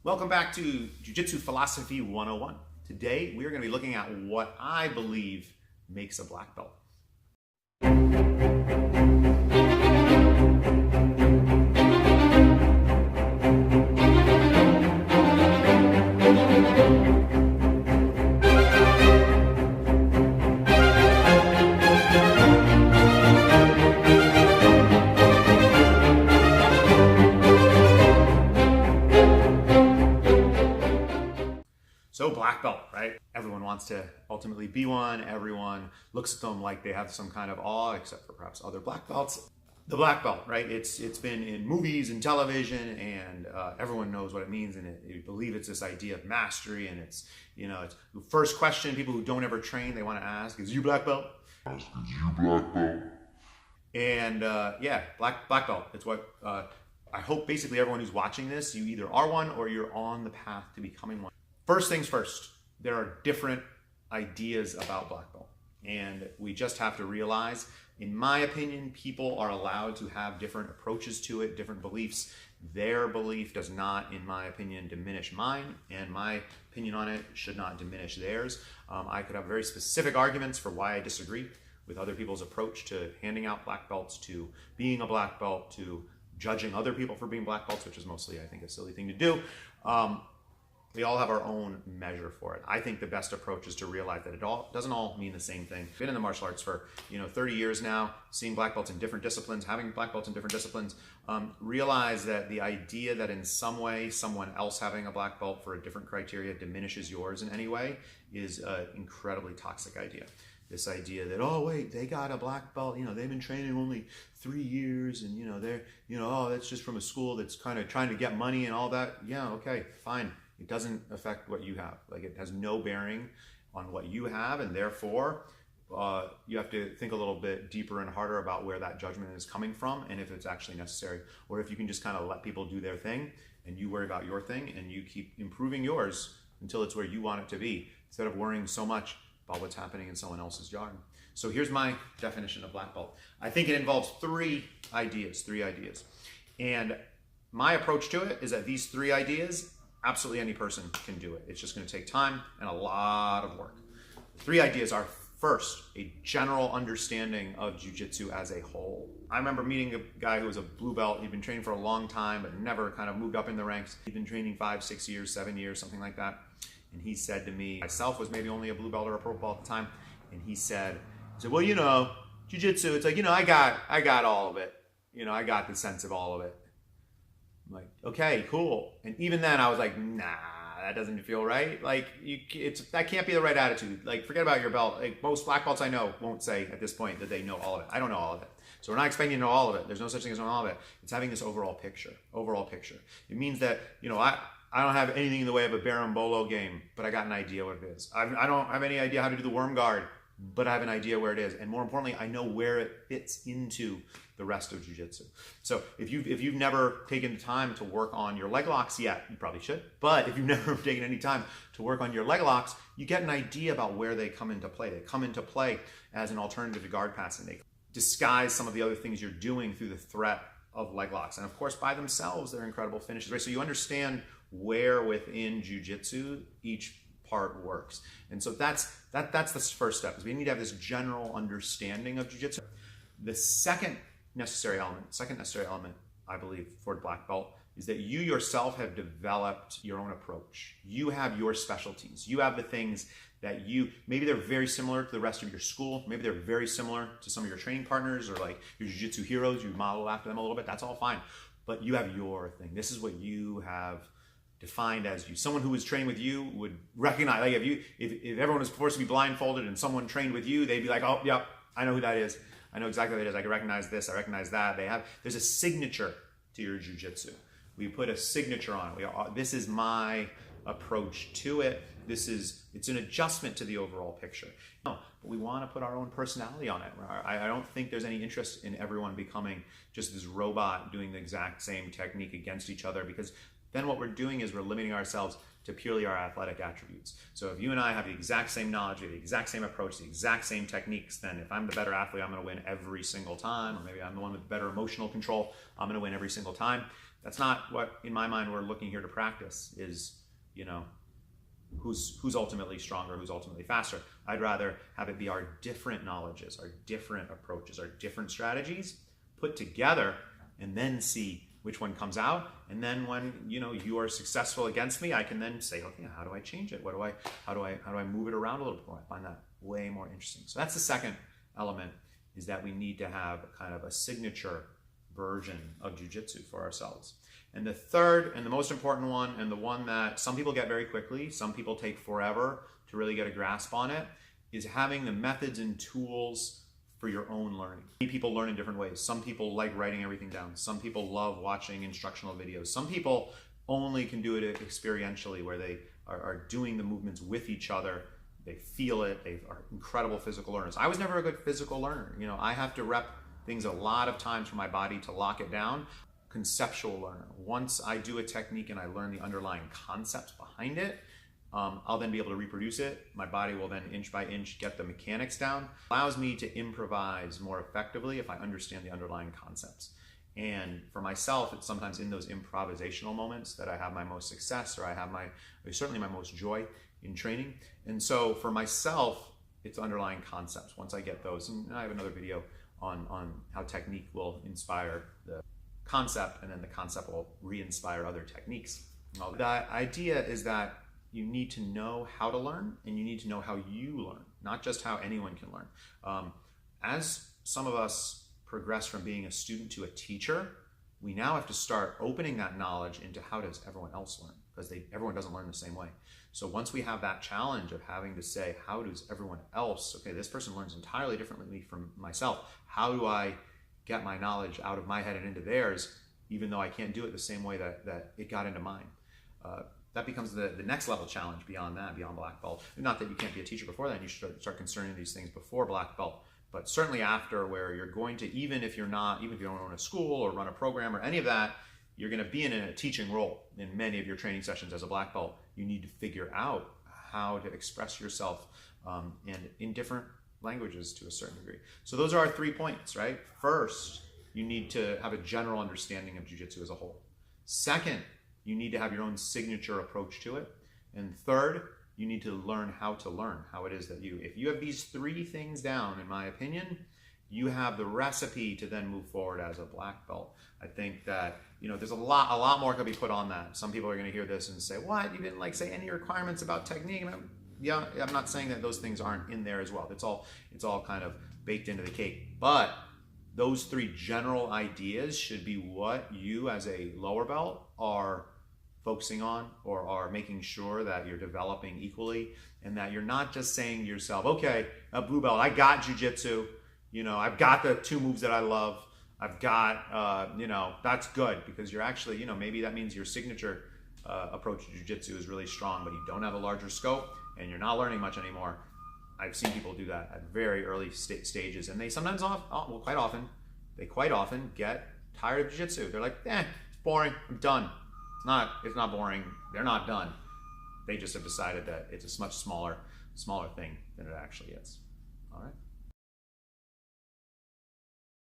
Welcome back to Jiu-Jitsu Philosophy 101. Today, we are going to be looking at what I believe makes a black belt. So black belt, right? Everyone wants to ultimately be one. Everyone looks at them like they have some kind of awe, except for perhaps other black belts. The black belt, right? It's been in movies and television, and everyone knows what it means, and you believe it's this idea of mastery, and it's the first question people who don't ever train they want to ask is, "You black belt?" Is you black belt? And yeah, black belt. It's what I hope basically everyone who's watching this, you either are one or you're on the path to becoming one. First things first, there are different ideas about black belt, and we just have to realize, in my opinion, people are allowed to have different approaches to it, different beliefs. Their belief does not, in my opinion, diminish mine, and my opinion on it should not diminish theirs. I could have very specific arguments for why I disagree with other people's approach to handing out black belts, to being a black belt, to judging other people for being black belts, which is mostly, I think, a silly thing to do. We all have our own measure for it. I think the best approach is to realize that it doesn't all mean the same thing. I've been in the martial arts for 30 years now, seeing black belts in different disciplines, having black belts in different disciplines. Realize that the idea that in some way someone else having a black belt for a different criteria diminishes yours in any way is an incredibly toxic idea. This idea that, oh wait, they got a black belt, they've been training only 3 years, and they're, oh, that's just from a school that's kind of trying to get money and all that. Yeah, okay, fine. It doesn't affect what you have. Like, it has no bearing on what you have, and therefore you have to think a little bit deeper and harder about where that judgment is coming from and if it's actually necessary, or if you can just kind of let people do their thing and you worry about your thing and you keep improving yours until it's where you want it to be, instead of worrying so much about what's happening in someone else's yard. So here's my definition of black belt. I think it involves three ideas. And my approach to it is that these three ideas, absolutely any person can do it. It's just going to take time and a lot of work. The three ideas are, first, a general understanding of jiu-jitsu as a whole. I remember meeting a guy who was a blue belt. He'd been training for a long time, but never kind of moved up in the ranks. He'd been training 5, 6 years, 7 years, something like that. And he said to me, myself was maybe only a blue belt or a purple belt at the time. And he said, well, jiu-jitsu, it's like, I got all of it. I got the sense of all of it. I'm like, okay, cool. And even then I was like, nah, that doesn't feel right. Like, that can't be the right attitude. Like, forget about your belt. Like, most black belts I know won't say at this point that they know all of it. I don't know all of it. So we're not expecting you to know all of it. There's no such thing as knowing all of it. It's having this overall picture. It means that, I don't have anything in the way of a berimbolo game, but I got an idea what it is. I don't have any idea how to do the worm guard, but I have an idea where it is. And more importantly, I know where it fits into the rest of jiu-jitsu. So if you've never taken the time to work on your leg locks yet, you probably should. But if you've never taken any time to work on your leg locks, you get an idea about where they come into play. They come into play as an alternative to guard passing. They disguise some of the other things you're doing through the threat of leg locks. And of course, by themselves, they're incredible finishes, right? So you understand where within jiu-jitsu each part works. And so that's the first step, is we need to have this general understanding of jiu-jitsu. The second necessary element, I believe, for black belt is that you yourself have developed your own approach. You have your specialties. You have the things that maybe they're very similar to the rest of your school. Maybe they're very similar to some of your training partners, or like your jiu-jitsu heroes. You model after them a little bit. That's all fine. But you have your thing. This is what you have defined as you. Someone who was training with you would recognize, like, if everyone was forced to be blindfolded and someone trained with you, they'd be like, oh, yep, I know who that is. I know exactly what it is. I can recognize this. I recognize that. There's a signature to your jiu-jitsu. We put a signature on it. This is my approach to it. It's an adjustment to the overall picture. No, but we want to put our own personality on it. I don't think there's any interest in everyone becoming just this robot doing the exact same technique against each other, because then what we're doing is we're limiting ourselves to purely our athletic attributes. So if you and I have the exact same knowledge, the exact same approach, the exact same techniques, then if I'm the better athlete, I'm going to win every single time. Or maybe I'm the one with better emotional control, I'm going to win every single time. That's not what, in my mind, we're looking here to practice is, you know, who's ultimately stronger, who's ultimately faster. I'd rather have it be our different knowledges, our different approaches, our different strategies put together, and then see which one comes out. And then when, you know, you are successful against me, I can then say, okay, how do I change it? How do I move it around a little bit more? I find that way more interesting. So that's the second element, is that we need to have kind of a signature version of jiu-jitsu for ourselves. And the third and the most important one, and the one that some people get very quickly, some people take forever to really get a grasp on it, is having the methods and tools for your own learning. People learn in different ways. Some people like writing everything down. Some people love watching instructional videos. Some people only can do it experientially, where they are doing the movements with each other. They feel it. They are incredible physical learners. I was never a good physical learner. You know, I have to rep things a lot of times for my body to lock it down. Conceptual learner. Once I do a technique and I learn the underlying concepts behind it, I'll then be able to reproduce it. My body will then inch by inch get the mechanics down. Allows me to improvise more effectively if I understand the underlying concepts. And for myself, it's sometimes in those improvisational moments that I have my most success, or I have certainly my most joy in training. And so for myself, it's underlying concepts. Once I get those, and I have another video on how technique will inspire the concept, and then the concept will re-inspire other techniques. The idea is that you need to know how to learn, and you need to know how you learn, not just how anyone can learn. As some of us progress from being a student to a teacher, we now have to start opening that knowledge into how does everyone else learn, because everyone doesn't learn the same way. So once we have that challenge of having to say, how does everyone else, okay, this person learns entirely differently from myself. How do I get my knowledge out of my head and into theirs, even though I can't do it the same way that it got into mine? That becomes the next level challenge beyond that, beyond black belt. Not that you can't be a teacher before then, you should start concerning these things before black belt, but certainly after, where you're going to, even if you don't own a school or run a program or any of that, you're going to be in a teaching role in many of your training sessions as a black belt. You need to figure out how to express yourself and in different languages to a certain degree. So those are our 3 points, right? First, you need to have a general understanding of jiu-jitsu as a whole. Second, you need to have your own signature approach to it. And third, you need to learn how it is that if you have these 3 things down, in my opinion, you have the recipe to then move forward as a black belt. I think that, you know, there's a lot more could be put on that. Some people are going to hear this and say, what? You didn't say any requirements about technique? Yeah, I'm not saying that those things aren't in there as well. It's all kind of baked into the cake. But those 3 general ideas should be what you as a lower belt are focusing on, or are making sure that you're developing equally, and that you're not just saying to yourself, okay, a blue belt, I got jiu-jitsu, you know, I've got the 2 moves that I love, I've got, you know, that's good, because you're actually, you know, maybe that means your signature approach to jiu-jitsu is really strong, but you don't have a larger scope, and you're not learning much anymore. I've seen people do that at very early stages, and they sometimes, they quite often get tired of jiu-jitsu. They're like, it's boring, I'm done. It's not boring, they're not done. They just have decided that it's a much smaller thing than it actually is. All right.